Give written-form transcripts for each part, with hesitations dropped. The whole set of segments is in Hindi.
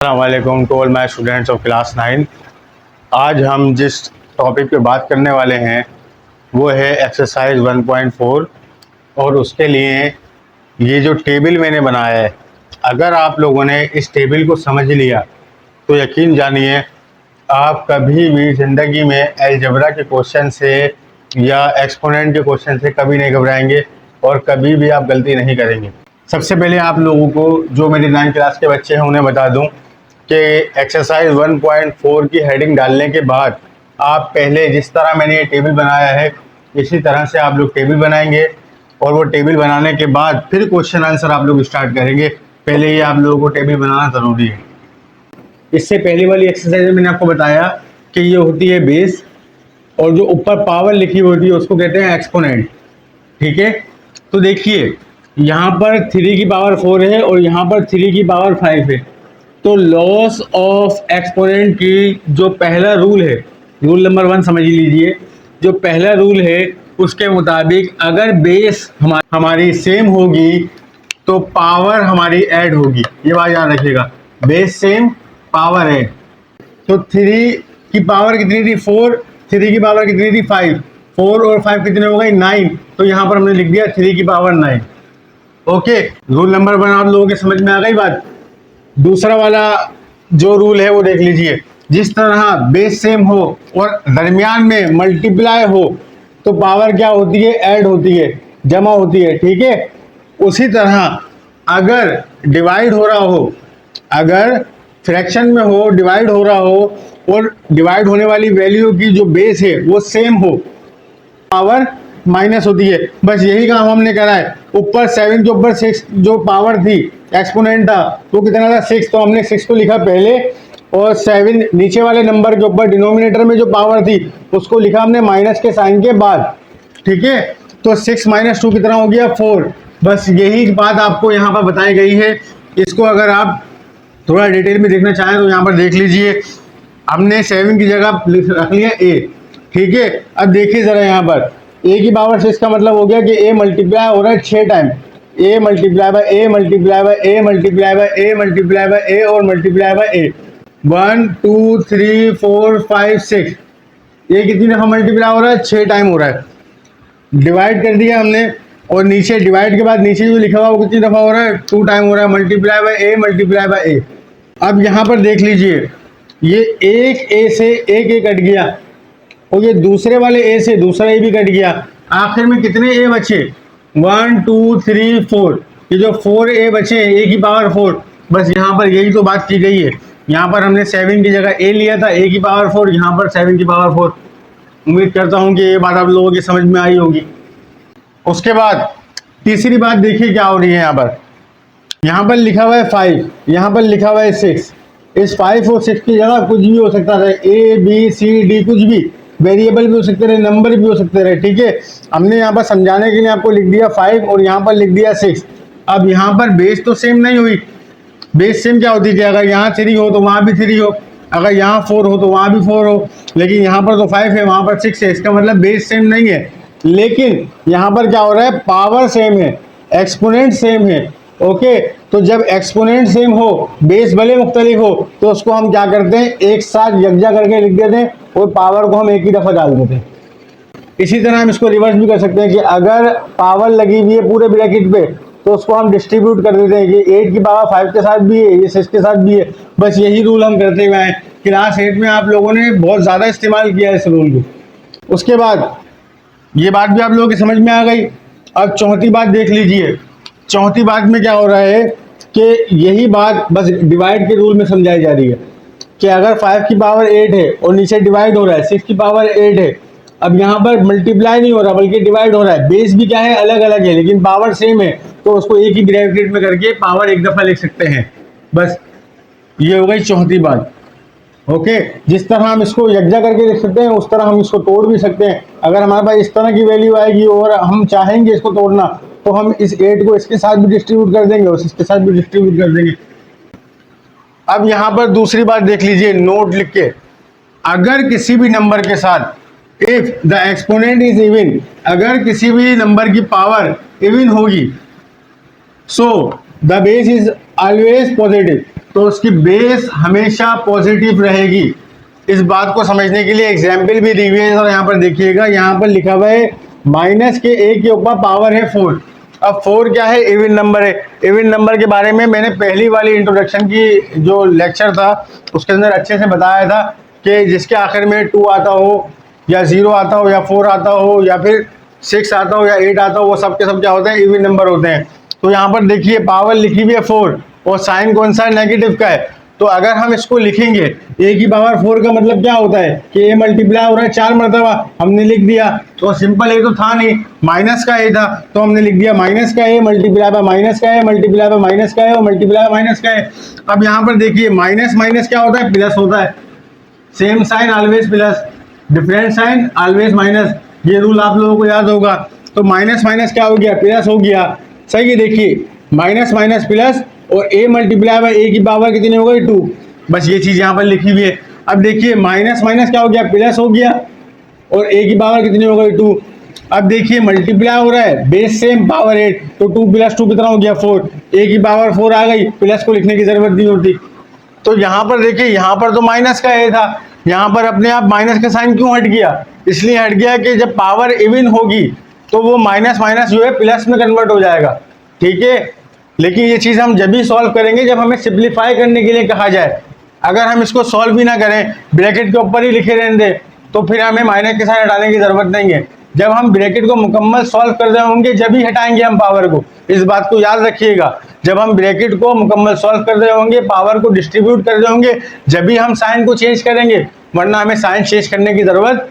अस्सलामुअलैकुम to all my students of class 9। आज हम जिस टॉपिक पे बात करने वाले हैं वो है एक्सरसाइज 1.4 और उसके लिए ये जो टेबल मैंने बनाया है, अगर आप लोगों ने इस टेबल को समझ लिया तो यकीन जानिए आप कभी भी ज़िंदगी में अलजेब्रा के क्वेश्चन से या एक्सपोनेंट के क्वेश्चन से कभी नहीं घबराएंगे और कभी भी आप गलती नहीं करेंगे। सबसे पहले आप लोगों को, जो मेरी 9th क्लास के बच्चे हैं, उन्हें बता दूं कि एक्सरसाइज 1.4 की हेडिंग डालने के बाद आप पहले जिस तरह मैंने ये टेबल बनाया है इसी तरह से आप लोग टेबल बनाएंगे और वो टेबल बनाने के बाद फिर क्वेश्चन आंसर आप लोग स्टार्ट करेंगे। पहले ये आप लोगों को टेबल बनाना ज़रूरी है। इससे पहली वाली एक्सरसाइज में मैंने आपको बताया कि ये होती है बेस और जो ऊपर पावर लिखी होती है उसको कहते हैं एक्सपोनेंट। ठीक है, तो देखिए यहाँ पर 3 की पावर 4 है और यहाँ पर 3 की पावर 5 है। तो लॉस ऑफ एक्सपोनेंट की जो पहला रूल है, रूल नंबर 1 समझ लीजिए, जो पहला रूल है उसके मुताबिक अगर बेस हमारी सेम होगी तो पावर हमारी ऐड होगी। ये बात याद रखिएगा, बेस सेम पावर है। तो 3 की पावर कितनी थी 4, 3 की पावर कितनी थी 5, 4 और 5 कितने हो गए 9। तो यहाँ पर हमने लिख दिया 3 की पावर 9। ओके, रूल नंबर 1 आप लोगों के समझ में आ गई बात। दूसरा वाला जो रूल है वो देख लीजिए, जिस तरह बेस सेम हो और दरमियान में मल्टीप्लाई हो तो पावर क्या होती है, ऐड होती है, जमा होती है। ठीक है, उसी तरह अगर डिवाइड हो रहा हो, अगर फ्रैक्शन में हो, डिवाइड हो रहा हो और डिवाइड होने वाली वैल्यू की जो बेस है वो सेम हो, पावर माइनस होती है। बस यही काम हमने करा है। ऊपर 7 के ऊपर 6 जो पावर थी, एक्सपोनेंट था, वो कितना था 6, तो हमने 6 को लिखा पहले और 7 नीचे वाले नंबर के ऊपर डिनोमिनेटर में जो पावर थी उसको लिखा हमने माइनस के साइन के बाद। ठीक है, तो 6 - 2 कितना हो गया 4। बस यही बात आपको यहाँ पर बताई गई है। इसको अगर आप थोड़ा डिटेल में देखना चाहें तो यहाँ पर देख लीजिए, हमने 7 की जगह रख लिया a। ठीक है, अब देखिए जरा यहाँ पर a की पावर 6 का मतलब हो गया कि a मल्टीप्लाई हो रहा है 6 time, a multiply by a multiply by a multiply by a multiply by a और मल्टीप्लाई बाय a। 1 2 3 4 5 6, ये कितनी दफ़ा मल्टीप्लाई हो रहा है 6 टाइम हो रहा है। डिवाइड कर दिया हमने और नीचे डिवाइड के बाद नीचे जो लिखा हुआ वो कितनी दफ़ा हो रहा है 2 टाइम हो रहा है, multiply by a multiply by a। अब यहाँ पर देख लीजिए, ये एक a से एक a कट गया और ये दूसरे वाले a से दूसरा a भी कट गया। आखिर में कितने a बचे 1 2 3 4, ये जो 4 a बचे a की पावर 4। बस यहाँ पर यही तो बात की गई है। यहाँ पर हमने 7 की जगह a लिया था, a की पावर 4, यहाँ पर 7 की पावर 4। उम्मीद करता हूँ कि ये बात आप लोगों की समझ में आई होगी। उसके बाद तीसरी बात देखिए क्या हो रही है। यहाँ पर लिखा हुआ है 5, यहाँ पर लिखा हुआ है 6। इस 5 और 6 की जगह कुछ भी हो सकता है, a b c d, कुछ भी वेरिएबल भी हो सकते रहे, नंबर भी हो सकते रहे। ठीक है, हमने यहाँ पर समझाने के लिए आपको लिख दिया 5 और यहाँ पर लिख दिया 6। अब यहाँ पर बेस तो सेम नहीं हुई। बेस सेम क्या होती थी, अगर यहाँ 3 हो तो वहाँ भी 3 हो, अगर यहाँ 4 हो तो वहाँ भी 4 हो, लेकिन यहाँ पर तो 5 है, वहाँ पर 6 है। इसका मतलब बेस सेम नहीं है, लेकिन यहाँ पर क्या हो रहा है, पावर सेम है, एक्सपोनेंट सेम है। ओके, तो जब एक्सपोनेंट सेम हो, बेस भले मुख्तलिफ हो, तो उसको हम क्या करते हैं, एक साथ यकजा करके लिख देते हैं और पावर को हम एक ही दफ़ा डाल देते हैं। इसी तरह हम इसको रिवर्स भी कर सकते हैं कि अगर पावर लगी हुई है पूरे ब्रैकेट पे तो उसको हम डिस्ट्रीब्यूट कर देते हैं कि 8 की पावर 5 के साथ भी है, ये 6 के साथ भी है। बस यही रूल हम करते हुए हैं। क्लास 8 में आप लोगों ने बहुत ज़्यादा इस्तेमाल किया है इस रूल को। उसके बाद ये बात भी आप लोगों की समझ में आ गई। अब चौथी बात देख लीजिए। चौथी बात में क्या हो रहा है कि यही बात बस डिवाइड के रूल में समझाई जा रही है कि अगर 5 की पावर 8 है और नीचे डिवाइड हो रहा है 6 की पावर 8 है। अब यहाँ पर मल्टीप्लाई नहीं हो रहा बल्कि डिवाइड हो रहा है। बेस भी क्या है, अलग अलग है, लेकिन पावर सेम है, तो उसको एक ही ब्रैकेट में करके पावर एक दफ़ा लिख सकते हैं। बस ये हो गई चौथी बात। ओके, जिस तरह हम इसको यकजा करके लिख सकते हैं उस तरह हम इसको तोड़ भी सकते हैं। अगर हमारे पास इस तरह की वैल्यू आएगी और हम चाहेंगे इसको तोड़ना तो हम इस 8 को इसके साथ भी डिस्ट्रीब्यूट कर देंगे और इसके साथ भी डिस्ट्रीब्यूट कर देंगे। अब यहाँ पर दूसरी बात देख लीजिए, नोट लिख के, अगर किसी भी नंबर के साथ if the exponent is even, अगर किसी भी नंबर की पावर इवन होगी, so the base is always positive. तो उसकी बेस हमेशा पॉजिटिव रहेगी। इस बात को समझने के लिए एग्जाम्पल भी दी हुई है, और यहाँ पर देखिएगा, यहाँ पर लिखा हुआ है माइनस के a के ऊपर पावर है 4। अब 4 क्या है? इवन नंबर है। इवन नंबर के बारे में मैंने पहली वाली इंट्रोडक्शन की जो लेक्चर था उसके अंदर अच्छे से बताया था कि जिसके आखिर में 2 आता हो या 0 आता हो या 4 आता हो या फिर 6 आता हो या 8 आता हो, वो सब के सब क्या होते हैं? इवन नंबर होते हैं। तो यहाँ पर देखिए पावर लिखी हुई है 4 और साइन कौन सा है? नेगेटिव का है। तो अगर हम इसको लिखेंगे a की पावर 4 का मतलब क्या होता है कि a मल्टीप्लाई हो रहा है 4 मरतबा, हमने लिख दिया। तो सिंपल a तो था नहीं, माइनस का a था, तो हमने लिख दिया माइनस का a मल्टीप्लाई बाय माइनस का a मल्टीप्लाई बाय माइनस का a और मल्टीप्लाई बाय माइनस का a। अब यहाँ पर देखिए माइनस माइनस क्या होता है? प्लस होता है। Same sign always plus, different sign always minus, ये रूल आप लोगों को याद होगा। तो माइनस माइनस क्या हो गया? प्लस हो गया। सही है, देखिए माइनस माइनस प्लस, और a मल्टीप्लाई बाय a की पावर कितनी हो गई? 2। बस ये चीज यहाँ पर लिखी हुई है। अब देखिए माइनस माइनस क्या हो गया? प्लस हो गया, और a की पावर कितनी हो गई? 2। अब देखिए मल्टीप्लाई हो रहा है, बेस सेम पावर 8, तो 2 + 2 कितना हो गया? 4। a की पावर 4 आ गई, प्लस को लिखने की जरूरत नहीं होती। तो यहाँ पर देखिए, यहाँ पर तो माइनस का a था, यहाँ पर अपने आप माइनस का साइन क्यों हट गया? इसलिए हट गया कि जब पावर इवन होगी तो वो माइनस माइनस जो है प्लस में कन्वर्ट हो जाएगा। ठीक है, लेकिन ये चीज़ हम जब भी सॉल्व करेंगे जब हमें सिंप्लीफाई करने के लिए कहा जाए। अगर हम इसको सॉल्व भी ना करें, ब्रैकेट के ऊपर ही लिखे रहने दें, तो फिर हमें माइनस के साइन हटाने की ज़रूरत नहीं है। जब हम ब्रैकेट को मुकम्मल सॉल्व कर रहे होंगे जब ही हटाएंगे हम पावर को। इस बात को याद रखिएगा, जब हम ब्रैकेट को मुकम्मल सॉल्व कर रहे होंगे, पावर को डिस्ट्रीब्यूट कर रहे होंगे, जब भी हम साइन को चेंज करेंगे, वरना हमें साइन चेंज करने की ज़रूरत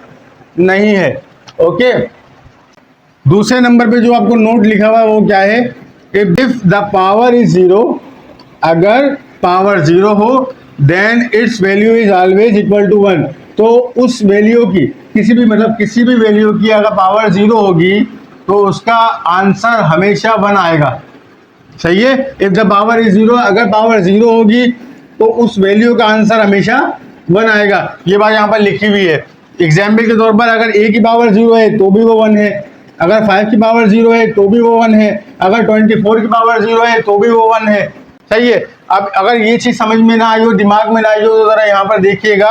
नहीं है। ओके, दूसरे नंबर पे जो आपको नोट लिखा हुआ है वो क्या है? इफ द पावर इज 0, अगर पावर 0 हो then its value is always equal to 1। तो उस वैल्यू की किसी भी वैल्यू की अगर पावर 0 होगी तो उसका आंसर हमेशा 1 आएगा। सही है, इफ द पावर इज 0, अगर पावर 0 होगी तो उस वैल्यू का आंसर हमेशा 1 आएगा। ये बात यहाँ पर लिखी हुई है। एग्जाम्पल के तौर पर अगर a की पावर 0 है तो भी वो 1 है, अगर 5 की पावर 0 है तो भी वो 1 है, अगर 24 की पावर 0 है तो भी वो 1 है। सही है। अब अगर ये चीज़ समझ में ना आई हो, दिमाग में ना आई हो, तो ज़रा यहाँ पर देखिएगा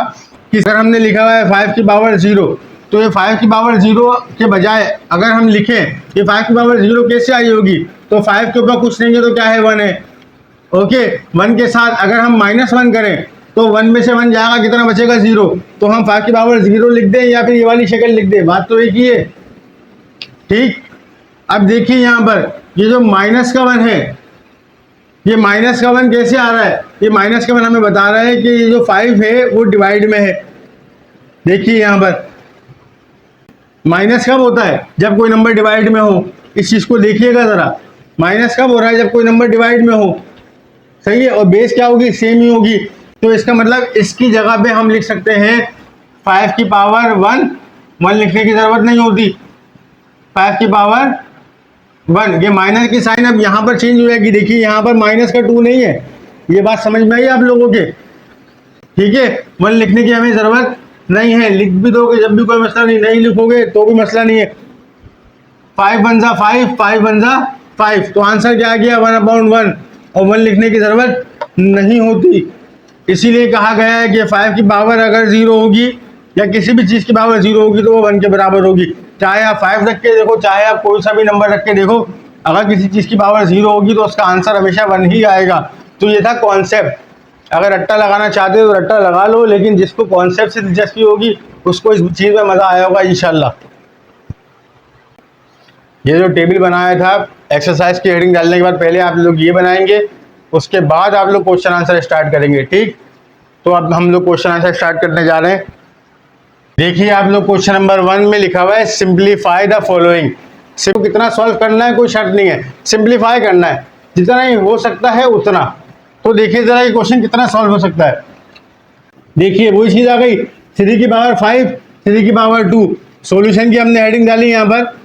कि अगर हमने लिखा हुआ है 5 की पावर 0, तो ये 5 की पावर 0 के बजाय अगर हम लिखें ये 5 की पावर 0 कैसे आई होगी? तो 5 के ऊपर कुछ नहीं है तो क्या है? 1 है। ओके, 1 के साथ अगर हम -1 करें तो 1 में से 1 जाएगा, कितना बचेगा? 0। तो हम 5 की पावर 0 लिख दें या फिर ये वाली शक्ल लिख दें, बात तो एक ही है। ठीक, अब देखिए यहाँ पर ये जो माइनस का 1 है, ये माइनस का 1 कैसे आ रहा है? ये माइनस का 1 हमें बता रहा है कि ये जो 5 है वो डिवाइड में है। देखिए यहाँ पर माइनस कब होता है? जब कोई नंबर डिवाइड में हो। इस चीज़ को देखिएगा ज़रा, माइनस कब हो रहा है? जब कोई नंबर डिवाइड में हो। सही है, और बेस क्या होगी? सेम ही होगी। तो इसका मतलब इसकी जगह पे हम लिख सकते हैं 5 की पावर 1 लिखने की ज़रूरत नहीं होती, 5 की पावर 1। ये माइनस की साइन अब यहाँ पर चेंज हो जाएगी। देखिए यहाँ पर माइनस का 2 नहीं है। ये बात समझ में आई आप लोगों के? ठीक है, 1 लिखने की हमें ज़रूरत नहीं है, लिख भी दोगे जब भी कोई मसला नहीं, नहीं लिखोगे तो भी मसला नहीं है। 5 1 जा 5, 5 1 जा 5, तो आंसर क्या आ गया? 1/1, और 1 लिखने की ज़रूरत नहीं होती। इसीलिए कहा गया है कि 5 की पावर अगर 0 होगी या किसी भी चीज़ की पावर 0 होगी तो वो 1 के बराबर होगी। चाहे आप 5 रख के देखो, चाहे आप कोई सा भी नंबर रख के देखो, अगर किसी चीज़ की पावर 0 होगी तो उसका आंसर हमेशा 1 ही आएगा। तो ये था कॉन्सेप्ट। अगर रट्टा लगाना चाहते हो तो रट्टा लगा लो, लेकिन जिसको कॉन्सेप्ट से दिलचस्पी होगी उसको इस चीज़ में मज़ा आया होगा इंशाल्लाह। ये जो टेबल बनाया था एक्सरसाइज की हेडिंग डालने के बाद पहले आप लोग ये बनाएंगे, उसके बाद आप लोग क्वेश्चन आंसर स्टार्ट करेंगे। ठीक, तो अब हम लोग क्वेश्चन आंसर स्टार्ट करने जा रहे हैं। देखिए आप लोग क्वेश्चन नंबर 1 में लिखा हुआ है सिंप्लीफाई द फॉलोइंग। सिर्फ कितना सॉल्व करना है कोई शर्त नहीं है, सिंप्लीफाई करना है, जितना ही हो सकता है उतना। तो देखिए जरा ये क्वेश्चन कितना सॉल्व हो सकता है। देखिए वही चीज़ आ गई, 3 की पावर 5, 3 की पावर 2। सॉल्यूशन की हमने हेडिंग डाली, यहाँ पर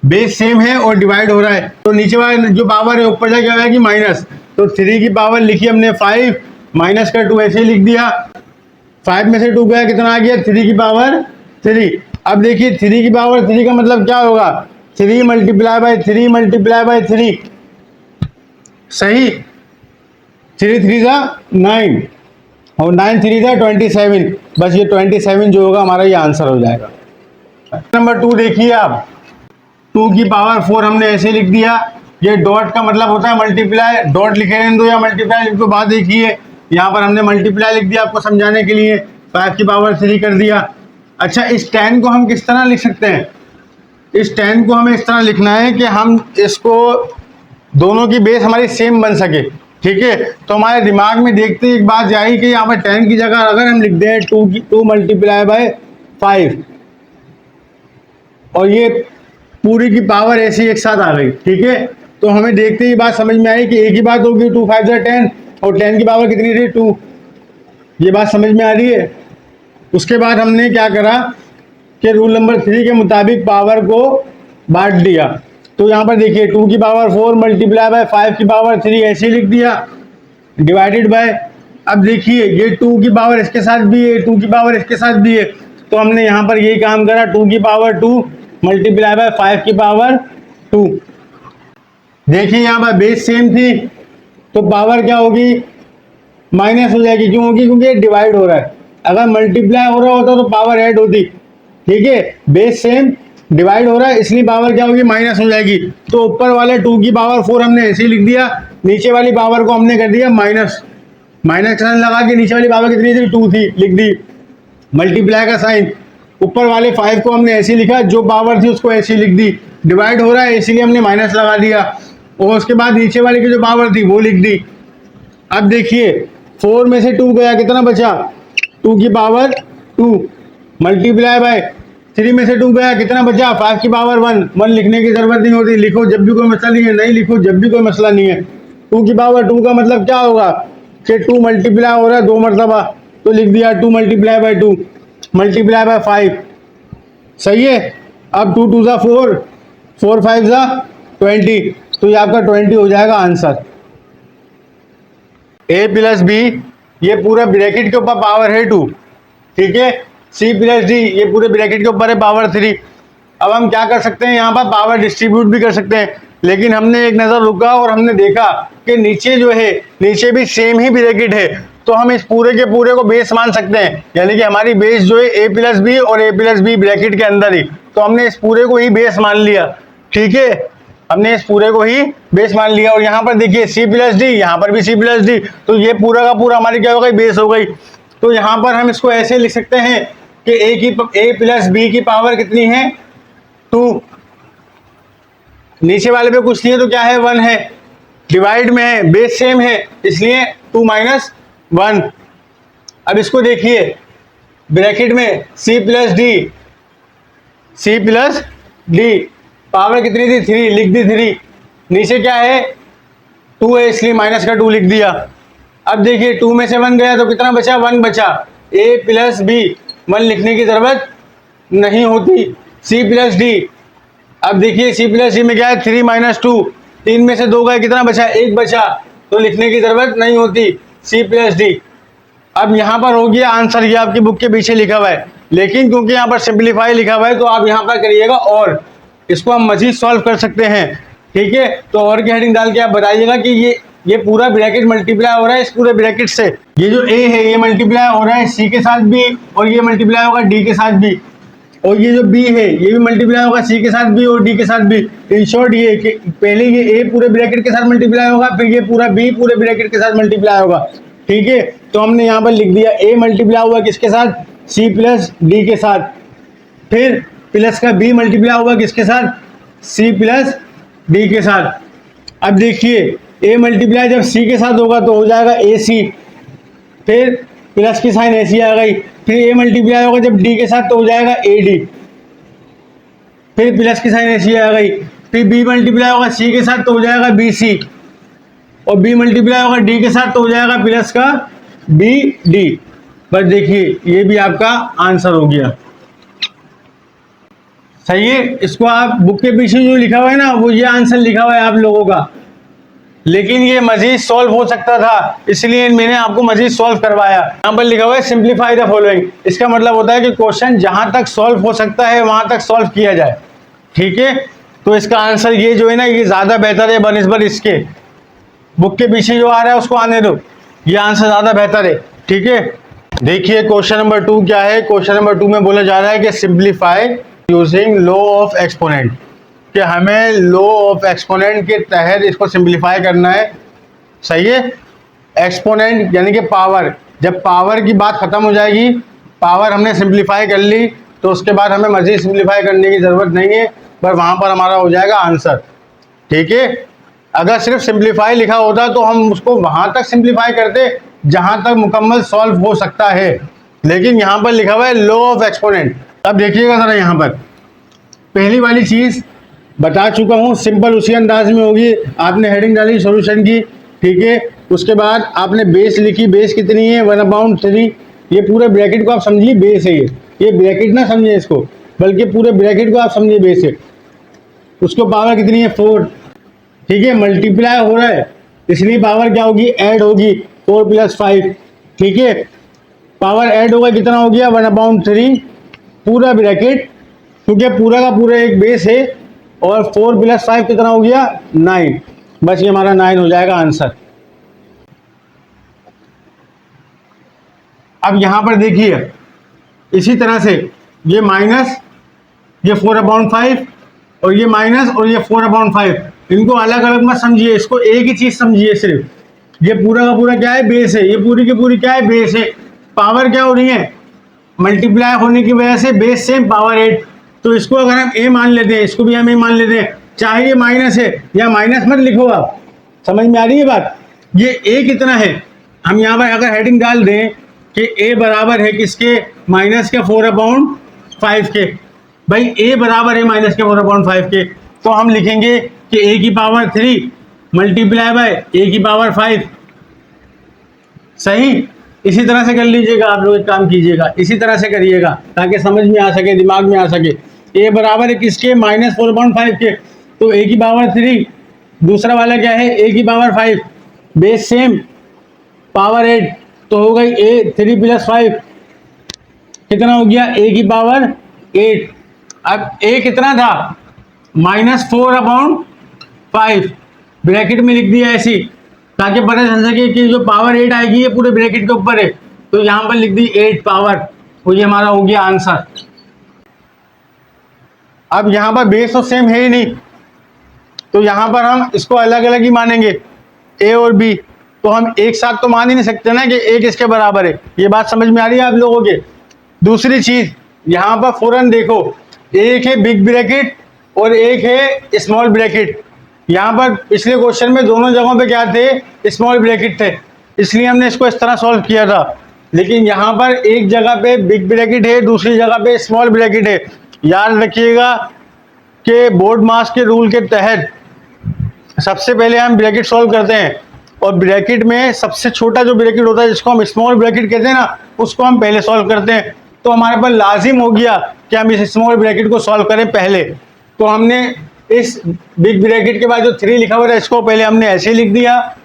बेस सेम है और डिवाइड हो रहा है, तो नीचे वाला जो पावर है ऊपर जाके आएगी माइनस। तो 3 की पावर लिखी हमने 5, माइनस का 2 ऐसे ही लिख दिया। 5 में से 2 गया, कितना आ गया? 3 की पावर 3। अब देखिए 3 की पावर 3 का मतलब क्या होगा? 3 मल्टीप्लाई बाय 3 मल्टीप्लाई बाय 3। सही, 3 3 जा 9 और 9 3 जा 27। बस ये 27 जो होगा हमारा ये आंसर हो जाएगा। नंबर 2 देखिए आप, 2 की पावर 4 हमने ऐसे लिख दिया। ये डॉट का मतलब होता है मल्टीप्लाई, डॉट लिखे रहने दो या मल्टीप्लाई लिख दो। बात देखिए यहाँ पर हमने मल्टीप्लाई लिख दिया आपको समझाने के लिए, 5 की पावर 3 कर दिया। अच्छा, इस 10 को हम किस तरह लिख सकते हैं? इस 10 को हमें इस तरह लिखना है कि हम इसको दोनों की बेस हमारी सेम बन सके, ठीक है। तो हमारे दिमाग में देखते ही एक बात जाएगी कि यहाँ पर 10 की जगह अगर हम लिख दें 2 मल्टीप्लाई बाय 5 और ये पूरी की पावर ऐसी एक साथ आ गई, ठीक है। तो हमें देखते ही बात समझ में आई कि एक ही बात होगी, 2 5 जा 10 और 10 की पावर कितनी थी 2। ये बात समझ में आ रही है। उसके बाद हमने क्या करा कि रूल नंबर 3 के मुताबिक पावर को बांट दिया। तो यहाँ पर देखिए 2 की पावर 4 मल्टीप्लाई बाय 5 की पावर 3 ऐसे लिख दिया, डिवाइडेड बाय। अब देखिए ये 2 की पावर इसके साथ भी है, 2 की पावर इसके साथ भी है, तो हमने यहाँ पर यही काम करा, 2 की पावर 2 मल्टीप्लाई बाय 5 की पावर 2। देखिए यहाँ पर बेस सेम थी तो पावर क्या होगी, माइनस हो जाएगी। क्यों होगी? क्योंकि ये डिवाइड हो रहा है। अगर मल्टीप्लाई हो रहा होता तो पावर ऐड होती, ठीक है। बेस सेम, डिवाइड हो रहा है, इसलिए पावर क्या होगी, माइनस हो जाएगी। तो ऊपर वाले 2 की पावर 4 हमने ऐसे ही लिख दिया, नीचे वाली पावर को हमने कर दिया माइनस, माइनस का साइन लगा के नीचे वाली पावर कितनी थी 2 थी, लिख दी, मल्टीप्लाई का साइन। ऊपर वाले 5 को हमने ऐसे लिखा, जो पावर थी उसको ऐसे लिख दी, डिवाइड हो रहा है इसीलिए हमने माइनस लगा दिया, और उसके बाद नीचे वाले की जो पावर थी वो लिख दी। अब देखिए 4 में से 2 गया, कितना बचा, 2 की पावर 2 मल्टीप्लाई बाय 3 में से 2 गया, कितना बचा, 5 की पावर 1। 1 लिखने की जरूरत नहीं होती, लिखो जब भी कोई मसला नहीं है, नहीं लिखो जब भी कोई मसला नहीं है। 2 की पावर 2 का मतलब क्या होगा कि 2 मल्टीप्लाई हो रहा है 2 मरतबा, तो लिख दिया 2 मल्टीप्लाई बाय 2 मल्टीप्लाई बाय 5, सही है। अब 2 2 जा 4, 4 5 जा 20, तो ये आपका 20 हो जाएगा आंसर। a प्लस बी, ये पूरा ब्रैकेट के ऊपर पावर है 2, ठीक है। c प्लस डी, ये पूरे ब्रैकेट के ऊपर है पावर 3। अब हम क्या कर सकते हैं, यहाँ पर पावर डिस्ट्रीब्यूट भी कर सकते हैं, लेकिन हमने एक नज़र रुका और हमने देखा कि नीचे जो है, नीचे भी सेम ही ब्रैकेट है, तो हम इस पूरे के पूरे को बेस मान सकते हैं। यानी कि हमारी बेस जो है a प्लस बी और a प्लस बी ब्रैकेट के अंदर ही, तो हमने इस पूरे को ही बेस मान लिया, ठीक है। हमने इस पूरे को ही बेस मान लिया। और यहाँ पर देखिए c प्लस डी, यहाँ पर भी c प्लस डी, तो ये पूरा का पूरा हमारी क्या हो गई, बेस हो गई। तो यहाँ पर हम इसको ऐसे लिख सकते हैं कि a प्लस बी की पावर कितनी है 2, नीचे वाले पे कुछ नहीं है तो क्या है 1 है, डिवाइड में है, बेस सेम है इसलिए 2 माइनस 1। अब इसको देखिए ब्रैकेट में c प्लस डी पावर कितनी थी 3, लिख दी 3, नीचे क्या है 2 है इसलिए माइनस का 2 लिख दिया। अब देखिए 2 में से 1 गया तो कितना बचा, 1 बचा। a प्लस बी 1 लिखने की जरूरत नहीं होती, c प्लस डी। अब देखिए c प्लस डी में क्या है 3 माइनस 2, 3 में से 2 गए, कितना बचा, 1 बचा, तो लिखने की जरूरत नहीं होती, c प्लस डी। अब यहाँ पर हो गया आंसर, ये आपकी बुक के पीछे लिखा हुआ है, लेकिन क्योंकि यहाँ पर सिंप्लीफाई लिखा हुआ है तो आप यहाँ पर करिएगा और इसको हम मजीद सॉल्व कर सकते हैं, ठीक है। तो और की हेडिंग डाल के आप बताइएगा कि ये पूरा ब्रैकेट मल्टीप्लाई हो रहा है इस पूरे ब्रैकेट से, ये जो a है ये मल्टीप्लाई हो रहा है c के साथ भी और ये मल्टीप्लाई होगा d के साथ भी, और ये जो b है ये भी मल्टीप्लाई होगा c के साथ भी और d के साथ भी। इन शॉर्ट ये कि पहले ये a पूरे ब्रैकेट के साथ मल्टीप्लाई होगा, फिर ये पूरा b पूरे ब्रैकेट के साथ मल्टीप्लाई होगा, ठीक है। तो हमने यहाँ पर लिख दिया a मल्टीप्लाई हुआ किसके साथ, c प्लस डी के साथ, फिर प्लस का b मल्टीप्लाई हुआ किसके साथ, c प्लस डी के साथ। अब देखिए a मल्टीप्लाई जब c के साथ होगा तो हो जाएगा ac, फिर प्लस की साइन ऐसी आ गई, फिर a मल्टीप्लाई होगा जब d के साथ तो हो जाएगा ad, फिर प्लस की साइन ऐसी आ गई, फिर b मल्टीप्लाई होगा c के साथ तो हो जाएगा bc, और b मल्टीप्लाई होगा d के साथ तो हो जाएगा प्लस का bd। बस देखिए ये भी आपका आंसर हो गया, सही है। इसको आप बुक के पीछे जो लिखा हुआ है ना वो ये आंसर लिखा हुआ है आप लोगों का, लेकिन ये मजीद सॉल्व हो सकता था इसलिए मैंने आपको मजीद सॉल्व करवाया। यहाँ पर लिखा हुआ है सिंप्लीफाई द फॉलोइंग, इसका मतलब होता है कि क्वेश्चन जहां तक सॉल्व हो सकता है वहां तक सॉल्व किया जाए, ठीक है। तो इसका आंसर ये जो है ना ये ज़्यादा बेहतर है बनिस्बत इसके, बुक के पीछे जो आ रहा है उसको आने दो, ये आंसर ज़्यादा बेहतर है। ठीक है, देखिए क्वेश्चन नंबर 2 क्या है। क्वेश्चन नंबर 2 में बोला जा रहा है कि simplify using law of exponent, कि हमें लॉ ऑफ एक्सपोनेंट के तहत इसको सिंप्लीफाई करना है। सही है, एक्सपोनेंट यानी कि पावर, जब पावर की बात खत्म हो जाएगी, पावर हमने सिंप्लीफाई कर ली, तो उसके बाद हमें मजीद सिंप्लीफाई करने की ज़रूरत नहीं है, पर वहाँ पर हमारा हो जाएगा आंसर। ठीक है, अगर सिर्फ सिंप्लीफाई लिखा होता तो हम उसको वहाँ तक सिंप्लीफाई करते जहाँ तक मुकम्मल सॉल्व हो सकता है, लेकिन यहाँ पर लिखा हुआ है लॉ ऑफ एक्सपोनेंट। अब देखिएगा ज़रा, यहाँ पर पहली वाली चीज़ बता चुका हूँ, सिंपल उसी अंदाज में होगी। आपने हेडिंग डाली सॉल्यूशन की, ठीक है, उसके बाद आपने बेस लिखी, बेस कितनी है 1/3। ये पूरे ब्रैकेट को आप समझिए बेस है, ये ब्रैकेट ना समझिए इसको, बल्कि पूरे ब्रैकेट को आप समझिए बेस है। उसको पावर कितनी है 4, ठीक है, मल्टीप्लाई हो रहा है इसलिए पावर क्या होगी, ऐड होगी, 4 + 5। ठीक है, पावर ऐड होगा, कितना हो गया 1/3 पूरा ब्रैकेट, क्योंकि पूरा का पूरा एक बेस है, और 4 + 5 कितना हो गया 9। बस ये हमारा 9 हो जाएगा आंसर। अब यहां पर देखिए इसी तरह से ये माइनस, ये 4/5 और ये माइनस और ये 4/5, इनको अलग अलग मत समझिए, इसको एक ही चीज समझिए सिर्फ। ये पूरा का पूरा क्या है, बेस है, ये पूरी की पूरी क्या है, बेस है। पावर क्या हो रही है, मल्टीप्लाई होने की वजह से बेस सेम, पावर 8। तो इसको अगर हम ए मान लेते हैं, इसको भी हम ए मान लेते हैं, चाहे ये माइनस है या माइनस मत लिखो, आप समझ में आ रही है बात। ये ए कितना है, हम यहाँ पर अगर हेडिंग डाल दें कि ए बराबर है किसके, माइनस के 4/5 के, भाई ए बराबर है माइनस के 4/5 के, तो हम लिखेंगे कि ए की पावर 3 मल्टीप्लाई बाय ए की पावर 5। सही, इसी तरह से कर लीजिएगा, आप लोग एक काम कीजिएगा, इसी तरह से करिएगा ताकि समझ में आ सके, दिमाग में आ सके। ए बराबर है किसके, -4/5 के, तो ए की पावर 3, दूसरा वाला क्या है ए की पावर 5, बेस सेम, पावर 8, तो हो गई ए 3 + 5 कितना हो गया ए की पावर 8। अब ए कितना था, -4/5, ब्रैकेट में लिख दिया ऐसी ताकि पता चल सके कि जो पावर 8 आएगी ये पूरे ब्रैकेट के ऊपर है, तो यहां पर लिख दी 8 पावर, तो ये हमारा हो गया आंसर। अब यहां पर बेस तो सेम है ही नहीं, तो यहां पर हम इसको अलग अलग ही मानेंगे, ए और बी, तो हम एक साथ तो मान ही नहीं सकते ना कि ए किसके बराबर है। ये बात समझ में आ रही है आप लोगों के। दूसरी चीज यहां पर फौरन देखो, एक है बिग ब्रैकेट और एक है स्मॉल ब्रैकेट। यहाँ पर पिछले क्वेश्चन में दोनों जगहों पे क्या थे, स्मॉल ब्रैकेट थे, इसलिए हमने इसको इस तरह सॉल्व किया था। लेकिन यहाँ पर एक जगह पे बिग ब्रैकेट है, दूसरी जगह पे स्मॉल ब्रैकेट है। याद रखिएगा कि बोर्ड मास के रूल के तहत सबसे पहले हम ब्रैकेट सॉल्व करते हैं, और ब्रैकेट में सबसे छोटा जो ब्रैकेट होता है जिसको हम स्मॉल ब्रैकेट कहते हैं ना, उसको हम पहले सॉल्व करते हैं। तो हमारे पास लाजिम हो गया कि हम इस स्मॉल ब्रैकेट को सॉल्व करें पहले। तो हमने इस बिग ब्रैकेट के बाद जो 3 लिखा हुआ था इसको पहले हमने ऐसे लिख दिया,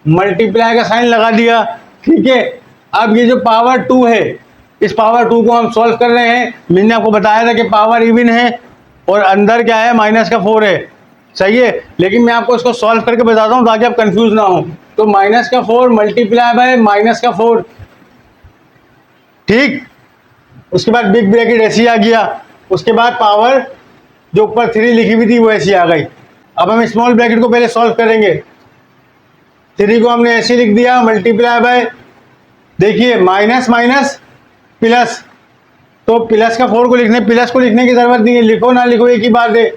मल्टीप्लाई का साइन लगा दिया। ठीक है, अब ये जो पावर 2 है, इस पावर 2 को हम सॉल्व कर रहे हैं। मैंने आपको बताया था कि पावर इवन है और अंदर क्या है, -4 है। सही है, लेकिन मैं आपको इसको सॉल्व करके बताता हूँ ताकि आप कंफ्यूज ना हो। तो -4 मल्टीप्लाई बाय -4, ठीक। उसके बाद बिग ब्रैकेट ऐसे आ गया, उसके बाद पावर जो ऊपर 3 लिखी हुई थी वो ऐसी आ गई। अब हम स्मॉल ब्रैकेट को पहले सॉल्व करेंगे। 3 को हमने ऐसे लिख दिया, मल्टीप्लाई बाय, देखिए माइनस माइनस प्लस, तो प्लस का 4 को लिखने, प्लस को लिखने की जरूरत नहीं है, लिखो ना लिखो एक ही बात है।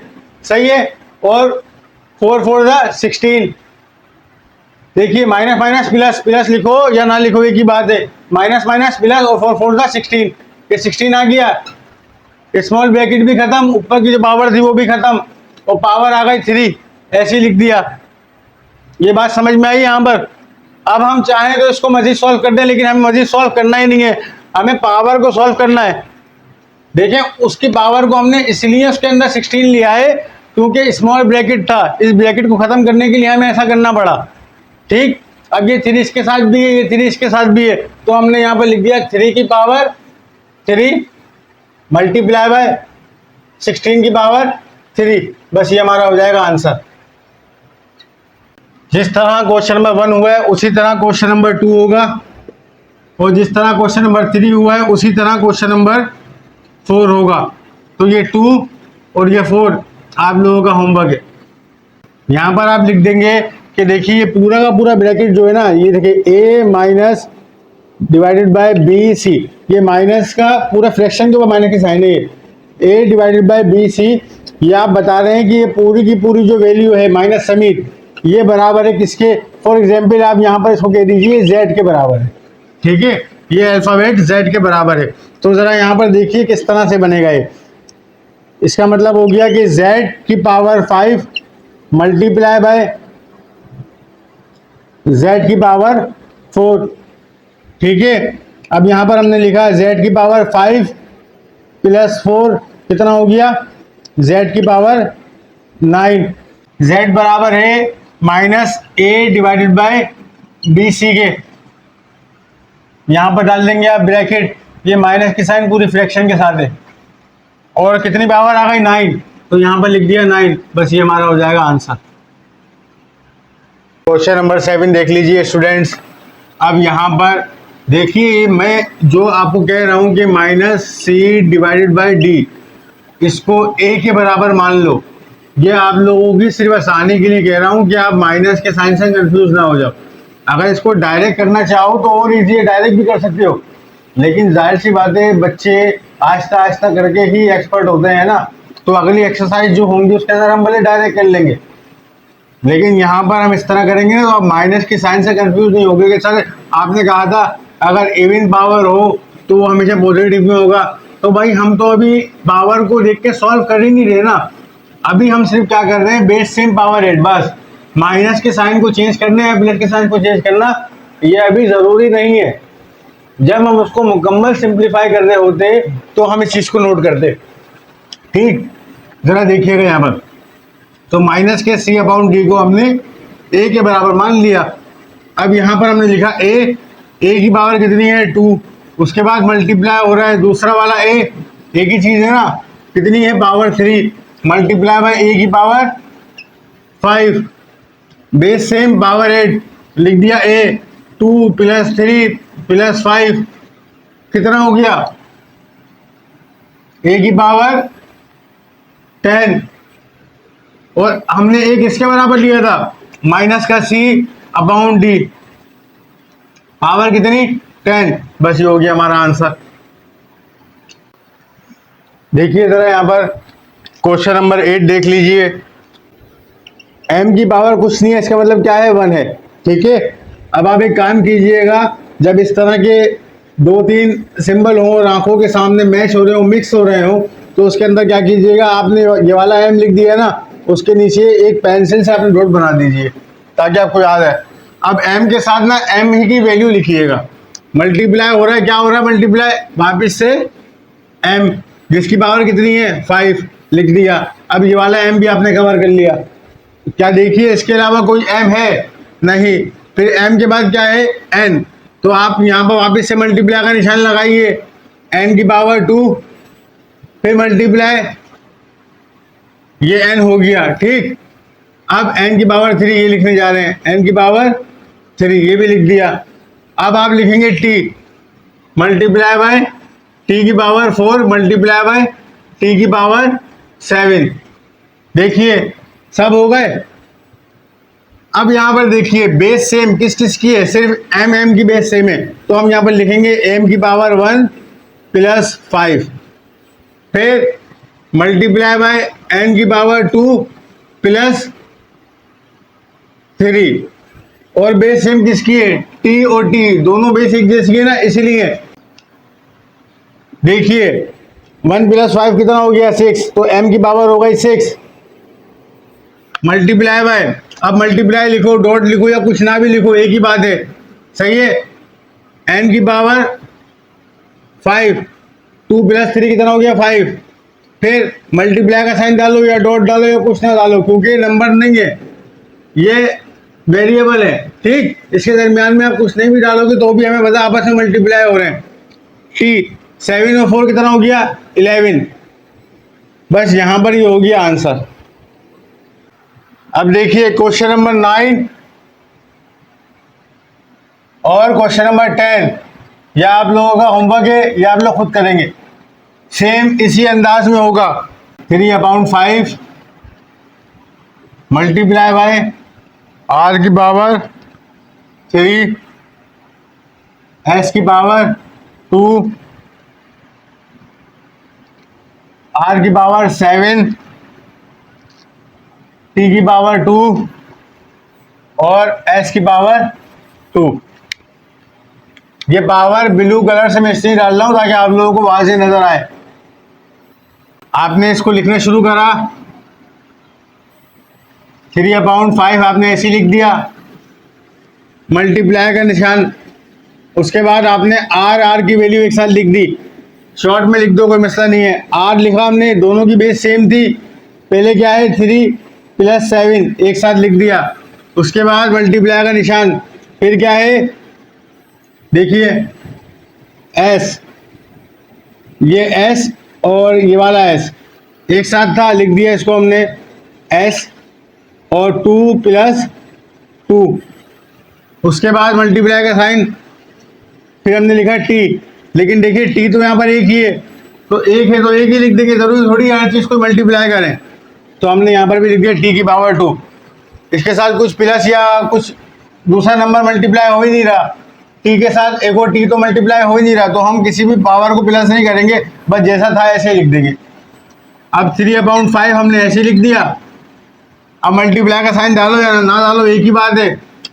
सही है, और 4 4 16, देखिए माइनस माइनस प्लस, प्लस लिखो या ना लिखो एक ही बात है, माइनस माइनस प्लस, और 4 4 16, ये 16 आ गया। स्मॉल ब्रैकेट भी खत्म, ऊपर की जो पावर थी वो भी खत्म, और पावर आ गई 3, ऐसे लिख दिया। ये बात समझ में आई यहाँ पर। अब हम चाहें तो इसको मजीद सॉल्व कर दें, लेकिन हमें मजीद सॉल्व करना ही नहीं है, हमें पावर को सॉल्व करना है। देखें, उसकी पावर को हमने इसलिए उसके अंदर 16 लिया है क्योंकि स्मॉल ब्रैकेट था, इस ब्रैकेट को खत्म करने के लिए हमें ऐसा करना पड़ा। ठीक, अब ये 3 इसके साथ भी है, ये 3 इसके साथ भी है, तो हमने यहाँ पर लिख दिया 3 की पावर 3 मल्टीप्लाई बाय 16 की पावर 3, बस ये हमारा हो जाएगा आंसर। जिस तरह क्वेश्चन नंबर 1 हुआ है उसी तरह क्वेश्चन नंबर 2 होगा, और जिस तरह क्वेश्चन नंबर 3 हुआ है उसी तरह क्वेश्चन नंबर 4 होगा। तो ये 2 और ये 4 आप लोगों का होमवर्क है। यहाँ पर आप लिख देंगे कि देखिए ये पूरा का पूरा ब्रैकेट जो है ना, ये देखिए A minus divided by B C, ये माइनस का पूरा फ्रैक्शन के ऊपर माइनस की साइन है, ए डिवाइडेड बाय बी सी। ये आप बता रहे हैं कि ये पूरी की पूरी जो वैल्यू है माइनस समीत, ये बराबर है किसके? फॉर एग्जाम्पल आप यहाँ पर इसको कह दीजिए z के बराबर है, ठीक है, ये अल्फाबेट z के बराबर है। तो जरा यहाँ पर देखिए किस तरह से बनेगा ये। इसका मतलब हो गया कि z की पावर 5 मल्टीप्लाई बाय z की पावर 4, ठीक है। अब यहाँ पर हमने लिखा z की पावर 5 प्लस 4 कितना हो गया? z की पावर 9। z बराबर है minus A divided by B C के। यहाँ पर डाल देंगे आप ब्रैकेट, ये माइनस की साइन पूरी फ्रैक्शन के साथ है, और कितनी पावर आ गई? 9, तो यहाँ पर लिख दिया 9। बस ये हमारा हो जाएगा आंसर। क्वेश्चन नंबर 7 देख लीजिए स्टूडेंट्स। अब यहाँ पर देखिए मैं जो आपको कह रहा हूँ कि minus C divided by D, इसको ए के बराबर मान लो। ये आप लोगों की सिर्फ आसानी के लिए कह रहा हूँ कि आप माइनस के साइन से कंफ्यूज ना हो जाओ। अगर इसको डायरेक्ट करना चाहो तो और इजी है, डायरेक्ट भी कर सकते हो, लेकिन जाहिर सी बात है बच्चे आहिस्ता आहिस्ता करके ही एक्सपर्ट होते हैं ना। तो अगली एक्सरसाइज जो होंगी उसके अंदर हम भले डायरेक्ट कर लेंगे, लेकिन यहाँ पर हम इस तरह करेंगे तो आप माइनस की साइन से कंफ्यूज नहीं होगे कि सर आपने कहा था अगर इवन पावर हो तो वो हमेशा पॉजिटिव में होगा। तो भाई हम तो अभी पावर को देख के सॉल्व कर ही नहीं रहे ना, अभी हम सिर्फ क्या कर रहे हैं? बेस सेम पावर 8, बस माइनस के साइन को चेंज करना है, प्लस के साइन को चेंज करना ये अभी ज़रूरी नहीं है। जब हम उसको मुकम्मल सिंप्लीफाई कर रहे होते तो हम इस चीज़ को नोट करते, ठीक। ज़रा देखिएगा यहाँ पर, तो माइनस के सी अपॉन डी को हमने ए के बराबर मान लिया। अब यहाँ पर हमने लिखा ए की पावर कितनी है? 2, उसके बाद मल्टीप्लाई हो रहा है दूसरा वाला ए, एक ही चीज़ है ना, कितनी है? पावर 3 मल्टीप्लाई बाय ए की पावर 5, बेस सेम पावर 8, लिख दिया ए। 2 प्लस 3 प्लस 5 कितना हो गया? ए की पावर 10, और हमने एक इसके बराबर लिया था माइनस का सी अपॉन डी, पावर कितनी? 10। बस ये हो गया हमारा आंसर। देखिए जरा यहाँ पर क्वेश्चन नंबर 8 देख लीजिए। m की पावर कुछ नहीं है, इसका मतलब क्या है? 1 है, ठीक है। अब आप एक काम कीजिएगा, जब इस तरह के 2-3 सिंबल हो और आंखों के सामने मैच हो रहे हो, मिक्स हो रहे हो, तो उसके अंदर क्या कीजिएगा, आपने ये वाला m लिख दिया ना, उसके नीचे एक पेंसिल से आपने डॉट बना दीजिए ताकि आपको याद है। अब m के साथ ना m ही की वैल्यू लिखिएगा, मल्टीप्लाई हो रहा है, क्या हो रहा है? मल्टीप्लाई वापिस से m, जिसकी पावर कितनी है? 5 लिख दिया। अब ये वाला m भी आपने कवर कर लिया। क्या देखिए इसके अलावा कोई m है? नहीं। फिर m के बाद क्या है? n, तो आप यहाँ पर वापस से मल्टीप्लाई का निशान लगाइए, n की पावर 2, फिर मल्टीप्लाई, ये n हो गया, ठीक। अब n की पावर 3 ये लिखने जा रहे हैं, n की पावर 3 ये भी लिख दिया। अब आप लिखेंगे t मल्टीप्लाई बाय t की पावर 4 मल्टीप्लाई बाय t की पावर 7। देखिए सब हो गए। अब यहाँ पर देखिए बेस सेम किस किस की है? सिर्फ m की बेस सेम है, तो हम यहाँ पर लिखेंगे m की पावर 1 प्लस 5, फिर मल्टीप्लाई बाय n की पावर 2 प्लस 3, और बेस सेम किसकी है? t और t दोनों बेस एक जैसी है ना, इसीलिए। देखिए 1 प्लस 5 कितना हो गया? 6, तो m की पावर हो गई 6 मल्टीप्लाई बाय, अब मल्टीप्लाई लिखो, डॉट लिखो या कुछ ना भी लिखो, एक ही बात है, सही है। n की पावर 5, 2 प्लस 3 कितना हो गया? 5, फिर मल्टीप्लाई का साइन डालो या डॉट डालो या कुछ ना डालो, क्योंकि नंबर नहीं है, ये वेरिएबल है, ठीक। इसके दरमियान में आप कुछ नहीं भी डालोगे तो भी हमें पता आपस में मल्टीप्लाई हो रहे हैं। t 7 और 4 कितना हो गया? 11। बस यहाँ पर ये हो गया आंसर। अब देखिए क्वेश्चन नंबर 9 और क्वेश्चन नंबर 10, यह आप लोगों का होमवर्क है, यह आप लोग खुद करेंगे, सेम इसी अंदाज में होगा। 3/5 मल्टीप्लाई बाय r की पावर 3, s की पावर 2, r की पावर 7, t की पावर 2 और s की पावर 2। ये पावर ब्लू कलर से मैं इसलिए डाल रहा हूं ताकि आप लोगों को वाज़ेह नजर आए। आपने इसको लिखना शुरू करा, 3/5 आपने ऐसे लिख दिया, मल्टीप्लाई का निशान, उसके बाद आपने r की वैल्यू एक साथ लिख दी, शॉर्ट में लिख दो कोई मसला नहीं है। r लिखा हमने, दोनों की बेस सेम थी, पहले क्या है 3 + 7 एक साथ लिख दिया, उसके बाद मल्टीप्लाई का निशान, फिर क्या है देखिए s, ये s और ये वाला s एक साथ था, लिख दिया इसको हमने s और 2 + 2, उसके बाद मल्टीप्लाई का साइन, फिर हमने लिखा t, लेकिन देखिए t तो यहाँ पर एक ही है, तो एक है तो एक ही लिख देंगे, जरूरी थोड़ी हर चीज़ को मल्टीप्लाई करें। तो हमने यहाँ पर भी लिख दिया t की पावर 2, इसके साथ कुछ प्लस या कुछ दूसरा नंबर मल्टीप्लाई हो ही नहीं रहा, t के साथ एक और t तो मल्टीप्लाई हो ही नहीं रहा, तो हम किसी भी पावर को प्लस नहीं करेंगे, बस जैसा था ऐसे लिख देंगे। अब 3/5 हमने ऐसे लिख दिया, अब मल्टीप्लाई का साइन डालो या ना डालो एक ही बात है।